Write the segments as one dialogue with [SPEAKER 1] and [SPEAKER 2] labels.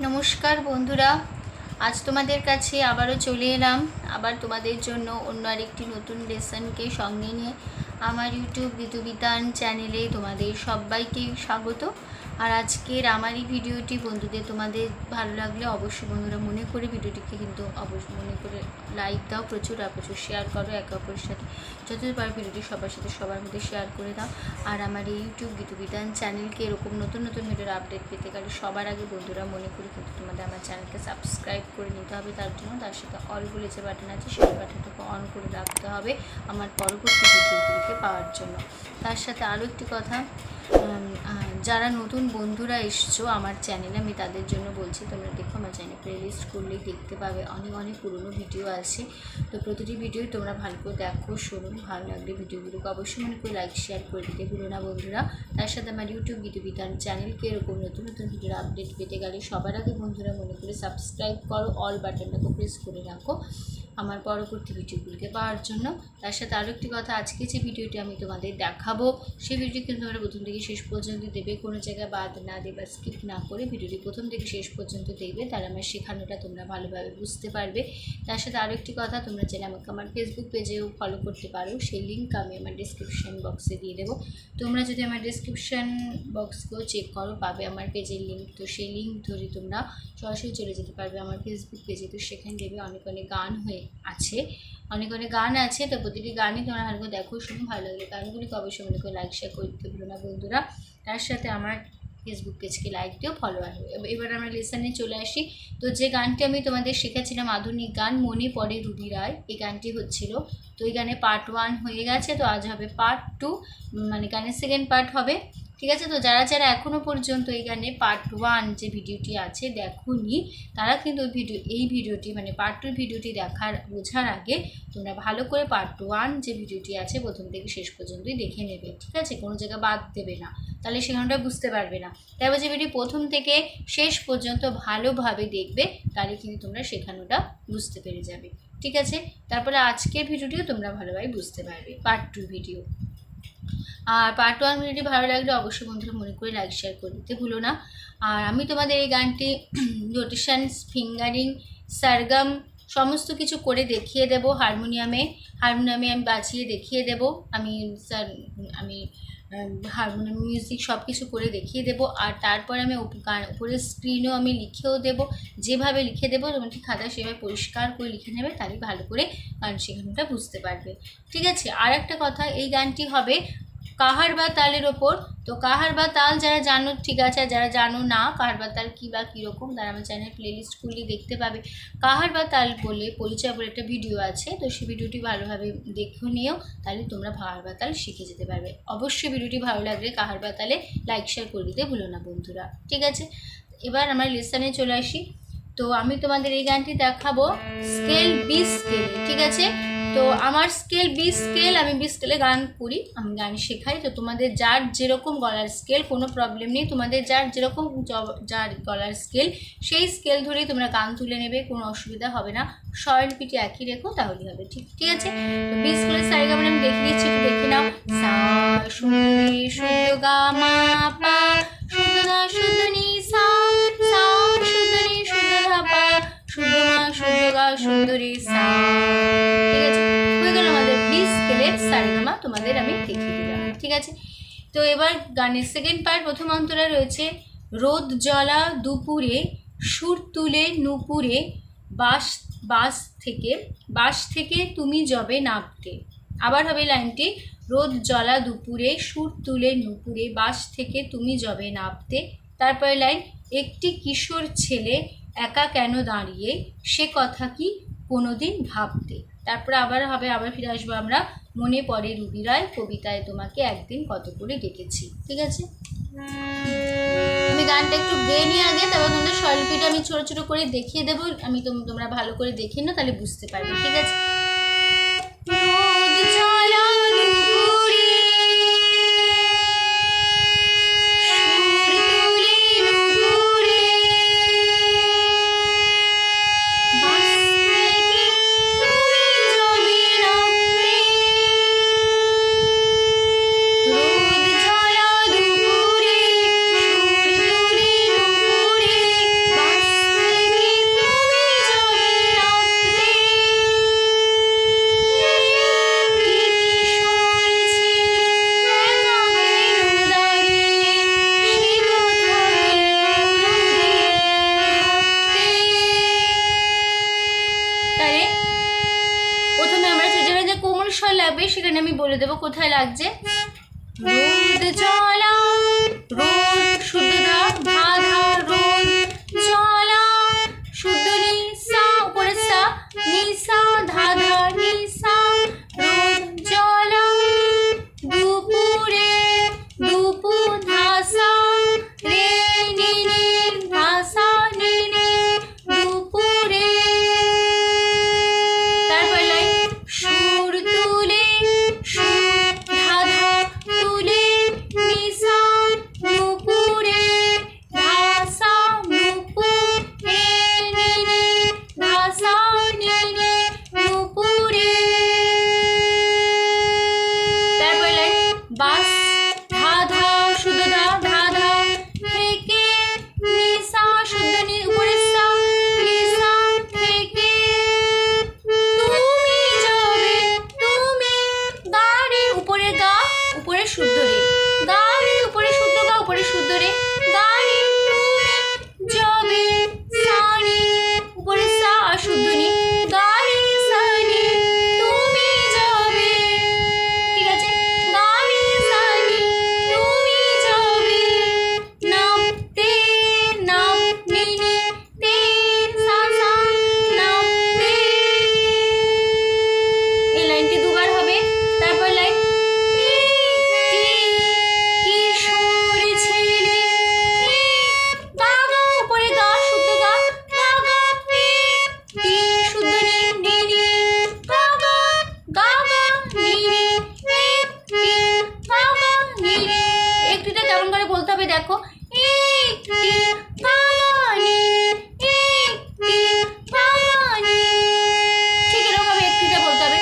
[SPEAKER 1] নমস্কার বন্ধুরা, আজ তোমাদের কাছে আবারও চলে এলাম। আবার তোমাদের জন্য অন্য আরেকটি নতুন লেসনকে সঙ্গে নিয়ে আমার ইউটিউব গীতবিতান চ্যানেলে তোমাদের সবাইকে স্বাগত। আর আজকের আমার এই ভিডিওটি বন্ধুদের তোমাদের ভালো লাগলে অবশ্যই বন্ধুরা মনে করে ভিডিওটিকে কিন্তু অবশ্যই মনে করে লাইক দাও, প্রচুর শেয়ার করো একে অপরের সাথে, যতদূর পারো ভিডিওটি সবার মধ্যে শেয়ার করে দাও। আর আমার এই ইউটিউব গীতবিতান চ্যানেলকে এরকম নতুন নতুন ভিডিওর আপডেট পেতে গেলে সবার আগে বন্ধুরা মনে করি কিন্তু তোমাদের আমার চ্যানেলকে সাবস্ক্রাইব করে নিতে হবে। তার জন্য তার সাথে অল বলে যে বাটন আছে সেই বাটনটাকে অন করে রাখতে হবে আমার পরবর্তী ভিডিওগুলিকে পাওয়ার জন্য। তার সাথে আরও একটি কথা, যারা নতুন বন্ধুরা এসছো আমার চ্যানেলে, আমি তাদের জন্য বলছি তোমরা দেখো আমার চ্যানেল প্লেলিস্ট করলেই দেখতে পাবে অনেক অনেক পুরনো ভিডিও আছে। তো প্রতিটি ভিডিও তোমরা ভালো করে দেখো, শোনো, ভালো লাগলে ভিডিওগুলোকে অবশ্যই মনে করে লাইক শেয়ার করে দিতে ভুলো না বন্ধুরা। তার সাথে আমার ইউটিউব গীতবিতান চ্যানেলকে এরকম নতুন নতুন ভিডিওর আপডেট পেতে গেলে সবার আগে বন্ধুরা মনে করে সাবস্ক্রাইব করো, অল বাটনটাকে প্রেস করে রাখো আমার পরবর্তী ভিডিওগুলোকে পাওয়ার জন্য। তার সাথে আরও একটি কথা, আজকে যে ভিডিওটি আমি তোমাদের দেখাবো সেই ভিডিওটি কিন্তু তোমরা প্রথম থেকে শেষ পর্যন্ত দেবে, কোনো জায়গায় বাদ না দেবে, স্কিপ না করে ভিডিওটি প্রথম থেকে শেষ পর্যন্ত দেখবে, তাহলে আমার শেখানোটা তোমরা ভালোভাবে বুঝতে পারবে। তার সাথে আরও একটি কথা, তোমরা চাইলে আমাকে আমার ফেসবুক পেজেও ফলো করতে পারো, সেই লিঙ্ক আমি আমার ডিসক্রিপশান বক্সে দিয়ে দেবো। তোমরা যদি আমার ডিসক্রিপশান বক্সকেও চেক করো পাবে আমার পেজের লিঙ্ক, তো সেই লিঙ্ক ধরে তোমরা সরাসরি চলে যেতে পারবে আমার ফেসবুক পেজে। তো সেখানে দেবে অনেক অনেক গান আছে, অনেক অনেক গান আছে। তো প্রতিটি গানই তোমরা ভালো করে দেখো, শুনে ভালো লাগলে গানগুলিকে অবশ্যই মনে করে লাইক শেয়ার করে দিতে ভুলো না বন্ধুরা। তার সাথে আমার ফেসবুক পেজকে লাইক দিও, ফলো আসবে। এবার আমরা লেসনে চলে আসি। তো যে গানটি আমি তোমাদের শেখাচ্ছিলাম আধুনিক গান, মনে পড়ে রুবি রায়, এই গানটি হচ্ছিল। তো এই গানে পার্ট 1 হয়ে গেছে, তো আজ হবে পার্ট 2, মানে গানের সেকেন্ড পার্ট হবে, ঠিক আছে। তো যারা যারা এখনও পর্যন্ত এই গানে পার্ট 1 যে ভিডিওটি আছে দেখোনি, তারা কিন্তু এই ভিডিওটি মানে পার্ট 2 ভিডিওটি বোঝার আগে তোমরা ভালো করে পার্ট 1 যে ভিডিওটি আছে প্রথম থেকে শেষ পর্যন্তই দেখে নেবে, ঠিক আছে, কোনো জায়গা বাদ দেবে না, তাহলে সেখানটা বুঝতে পারবে না। তাই বলছি ভিডিও প্রথম থেকে শেষ পর্যন্ত ভালোভাবে দেখবে, তাহলে কিন্তু তোমরা শেখানোটা বুঝতে পেরে যাবে, ঠিক আছে। তারপরে আজকের ভিডিওটিও তোমরা ভালোভাবে বুঝতে পারবে, পার্ট 2 ভিডিও। আর পার্ট 1 ভিডিওটি ভালো লাগলে অবশ্যই বন্ধুরা মনে করে লাইক শেয়ার করে দিতে ভুলো না। আর আমি তোমাদের এই গানটি রোটেশন, ফিঙ্গারিং, সারগাম সমস্ত কিছু করে দেখিয়ে দেবো। হারমোনিয়ামে আমি বাজিয়ে দেখিয়ে দেবো। আমি হারমোনিয়াম মিউজিক সব কিছু করে দেখিয়ে দেবো। আর তারপরে আমি উপরে স্ক্রিনেও আমি লিখেও দেবো, যেভাবে লিখে দেবো তোমরা ঠিক খাতা সেভাবে পরিষ্কার করে লিখে নেবে, তাহলে ভালো করে গান শেখানোটা বুঝতে পারবে, ঠিক আছে। আর একটা কথা, এই গানটি হবে কাহার বা তালের ওপর। তো কাহার বা তাল যারা জানো ঠিক আছে, আর যারা জানো না কাহার বা তাল কী বা কীরকম, তারা আমার চ্যানেল প্লেলিস্ট খুললে দেখতে পাবে। কাহার বা তাল বলে পরিচয় বলে একটা ভিডিও আছে, তো সেই ভিডিওটি ভালোভাবে দেখে নিও, তাহলে তোমরা কাহার বা তাল শিখে যেতে পারবে। অবশ্যই ভিডিওটি ভালো লাগলে কাহার বা তালে লাইক শেয়ার করে দিতে ভুলো না বন্ধুরা, ঠিক আছে। এবার আমরা লেসনে চলে আসি। তো আমি তোমাদের এই গানটি দেখাবো স্কেল বি স্কেলে, ঠিক আছে। তো আমার স্কেল বি স্কেল, আমি বি স্কেলে গান করি, আমি গান শেখাই। তো তোমাদের যার যেরকম গলার স্কেল কোনো প্রবলেম নেই, তোমাদের যার যেরকম যার গলার স্কেল সেই স্কেল ধরেই তোমরা গান তুলে নেবে, কোনো অসুবিধা হবে না। স্বর লিপিটি একই রেখো তাহলেই হবে, ঠিক আছে। তো বি স্কেলের সারিগা আমি দেখে দিচ্ছি, একটু দেখে নাও। সা সুন্দরী শুদ্ধ গা মা পা শুদ্ধ ধা শুদ্ধ নি সা, সা শুদ্ধ নি শুদ্ধ ধা পা শুদ্ধ মা শুদ্ধ গা শুদ্ধ রি সা, ঠিক আছে। হয়ে গেল আমাদের বি স্কেলের সারেগামা, তোমাদের আমি দেখিয়ে দিলাম, ঠিক আছে। তো এবার গানের সেকেন্ড পার্ট, প্রথম অন্তরা রয়েছে রোদ জ্বলা দুপুরে সুর তুলে নুপুরে বাস থেকে তুমি যবে নামতে। আবার হবে লাইনটি, রোদ জ্বলা দুপুরে সুর তুলে নুপুরে বাস থেকে তুমি যবে নামতে। তারপরে লাইন, একটি কিশোর ছেলে একা কেন দাঁড়িয়ে সে কথা কি কোনোদিন ভাবতে। তারপরে আবার ফিরে আসবো আমরা, মনে পড়ে রুবি রায় কবিতায় তোমাকে একদিন কত করে ডেকেছি, ঠিক আছে। আমি গানটা একটু গেয়ে নিয়ে আগে, তারপর তোমাদের স্বরলিপিটা আমি ছোট ছোট করে দেখিয়ে দেবো, তোমরা ভালো করে দেখে নাও, তাহলে বুঝতে পারবে, ঠিক আছে। বলে দেবো কোথায় লাগছে। রোদ জ্বলা, রোদ শুদ্ধ ধা ধা ধা, রোদ জ্বলা শুদ্ধ নি সা উপরে সা, নি সা ধা ধা নি সা, রোদ জ্বলা। দুপুরে দুপুর ধাসা রে নি নি ধাসা নি নি দুপুরে। তারপর লাইন সুর তুলে, সুর ধা ধা তুলে, নিসা নুপুরে ধাসা নুপুর হে নি নি ধাসা নি নি নুপুরে। তারপর লাইন বাস ধা ধা শুদ্ধ ধা ধা ধা থেকে, নিসা শুদ্ধ নি উপরে সা, নিসা থেকে। তুমি যাবে তুমি গাড়ি উপরে গা উপরে শুদ্ধ রে, গাড়ি উপরে শুদ্ধ গা উপরে শুদ্ধ রে, গাড়ি তুমি যাবে সানি উপরে সা আর শুদ্ধ নি, গাড়ি সানি তুমি যাবে। ঠিক আছে, গাড়ি সানি তুমি যাবে। নামতে নাম নি নি তে সা সা নামতে। এই লাইনটি দুবার হবে। তারপর লাইন কিশোর ছেলে, গা গা উপরে গা শুদ্ধ গা, গা গা টি শুদ্ধ নি নি নি, গা গা গা গা নি নি টি গা গা নি নি। একটিটা কেমন করে বলতে হবে দেখো, একটি গা গা নি, একটি গা গা নি। ঠিক এরকম ভাবে একটিটা বলতে হবে,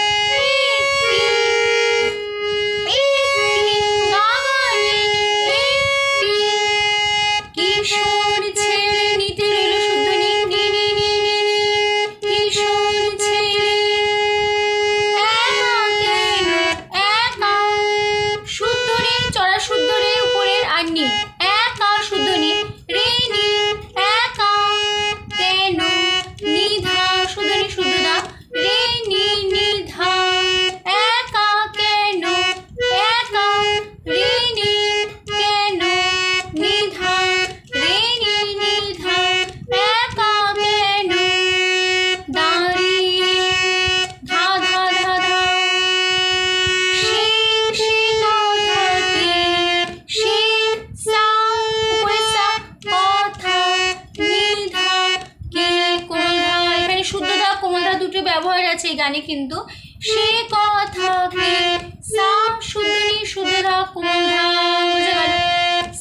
[SPEAKER 1] একটি কিশোর ছেলে, নিতে রইল শুদ্ধ নি নি নি নি নি নি, কিশোর ছেলে। একা কেন একা শুদ্ধ রে চড়া শুদ্ধ রে উপরের আর নি, একা শুদ্ধ নি রে নি, একা কেন নিধা শুদ্ধ নি শুদ্ধ দা রে নি নিধা, একা কেন একা রে নি কেন নিধা রে নি নিধা, একা কেন দাঁড়িয়ে ধা ধা ধা ধা। সে সে কথাকে সে সা উপরে সা কথা নিধা কে কোমল ধা, এখানে শুদ্ধ ধা কোমল ধা দুটো ব্যবহার আছে এই গানে কিন্তু। সে কথাকে সা শুদ্ধ নি শুদ্ধ ধা কোমল ধা, বুঝে গেল?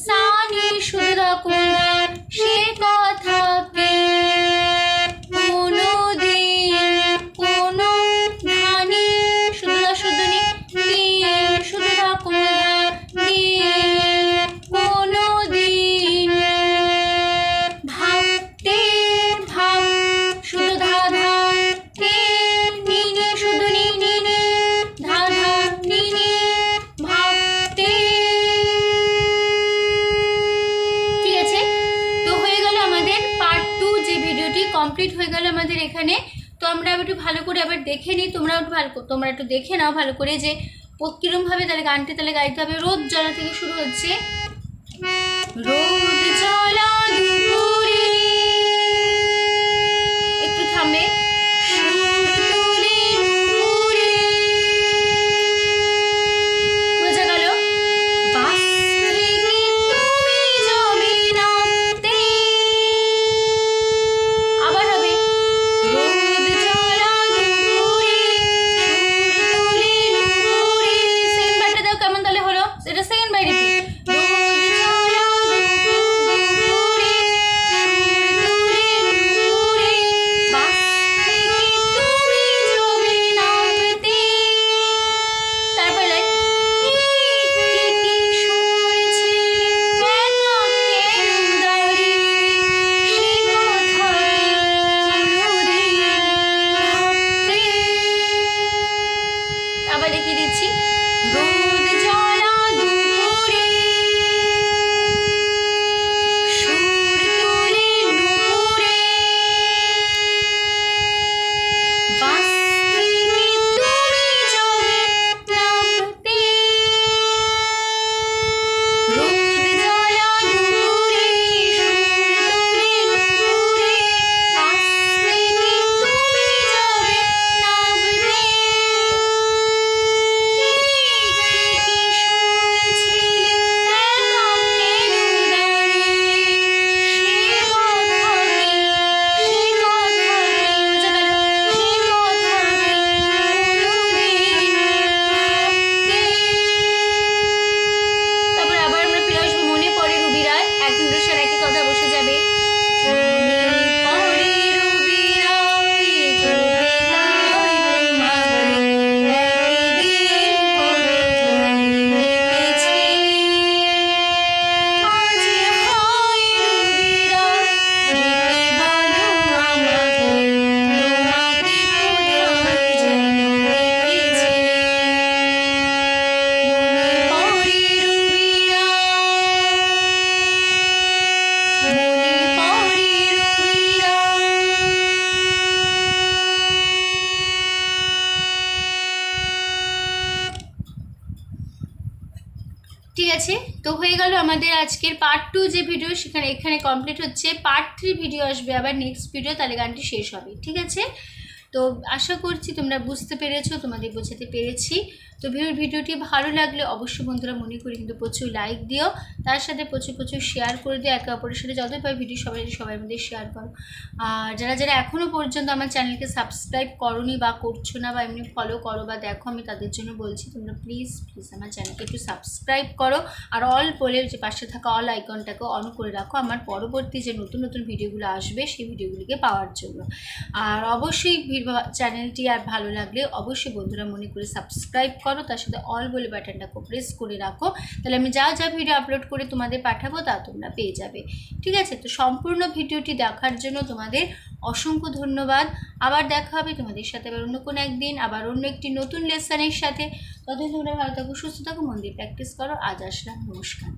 [SPEAKER 1] সা নি শুদ্ধ ধা কোমল ধা, সে কথাকে কোনো দিন কোনো ধানি শুদ্ধ ধা শুদ্ধ নি দিন শুদ্ধ ধা কোমল ধা দিন, কোনো দিন ভাবতে ভাব শুদ্ধ ধা ধা তে নি নি শুদ্ধ নি নি নি ধা ধা নি নি ভাবতে। ঠিক আছে, তো হয়ে গেল আমাদের পার্ট 2, যে ভিডিওটি কমপ্লিট হয়ে গেল আমাদের এখানে। তো আমরা একটু ভালো করে আবার দেখে নিই, তোমরা একটু দেখে নাও ভালো করে যে কিরমভাবে তাহলে গানটি তাহলে গাইতে হবে। রোদ জ্বলা থেকে শুরু হচ্ছে, রোদ জ্বলা দুপুরে, একটু থামবে, সুর তুলে নুপুরে। বোঝা গেল? বাস থেকে তুমি যাবে নামতে। আবার হবে, রোদ জ্বলা দুপুরে, সুর তুলে নুপুরে। সেকেন্ড বারটা দাও কেমন তাহলে হলো, সেটা সেকেন্ড বাই রিপিট। রোদ জ্বলা দুপুরে, আছে, তো হয়ে গেল আমাদের আজকের পার্ট 2 যে ভিডিও, এখানে কমপ্লিট হচ্ছে। পার্ট 3 ভিডিও আসবে আবার নেক্সট ভিডিও, তাহলে গানটি শেষ হবে, ঠিক আছে? তো আশা করছি তোমরা বুঝতে পেরেছো, তোমাদের বোঝাতে পেরেছি। তো ভিডিওটি ভালো লাগলে অবশ্যই বন্ধুরা মনে করি কিন্তু প্রচুর লাইক দিও, তার সাথে প্রচুর শেয়ার করে দিও, একে অপরের সাথে যতই পাই ভিডিও সবাই মধ্যে শেয়ার করো। আর যারা এখনও পর্যন্ত আমার চ্যানেলকে সাবস্ক্রাইব করোনি বা করছো না বা এমনি ফলো করো বা দেখো, আমি তাদের জন্য বলছি তোমরা প্লিজ আমার চ্যানেলকে একটু সাবস্ক্রাইব করো, আর অল বলে যে পাশে থাকা অল আইকনটাকে অন করে রাখো আমার পরবর্তী যে নতুন ভিডিওগুলো আসবে সেই ভিডিওগুলিকে পাওয়ার জন্য। আর অবশ্যই চ্যানেলটি আর ভালো লাগলে অবশ্যই বন্ধুরা মনে করে সাবস্ক্রাইব করো, তার সাথে অল বলে বাটনটাকে প্রেস করে রাখো, তাহলে আমি যা ভিডিও আপলোড করে তোমাদের পাঠাবো তা তোমরা পেয়ে যাবে, ঠিক আছে? তো সম্পূর্ণ ভিডিওটি দেখার জন্য তোমাদের অসংখ্য ধন্যবাদ। আবার দেখা হবে তোমাদের সাথে আবার অন্য কোনো একদিন, আবার অন্য একটি নতুন লেসনের সাথে। ততদিন তোমরা ভালো থাকো, সুস্থ থাকো, মন দিয়ে প্র্যাকটিস করো। আজ আসলাম, নমস্কার।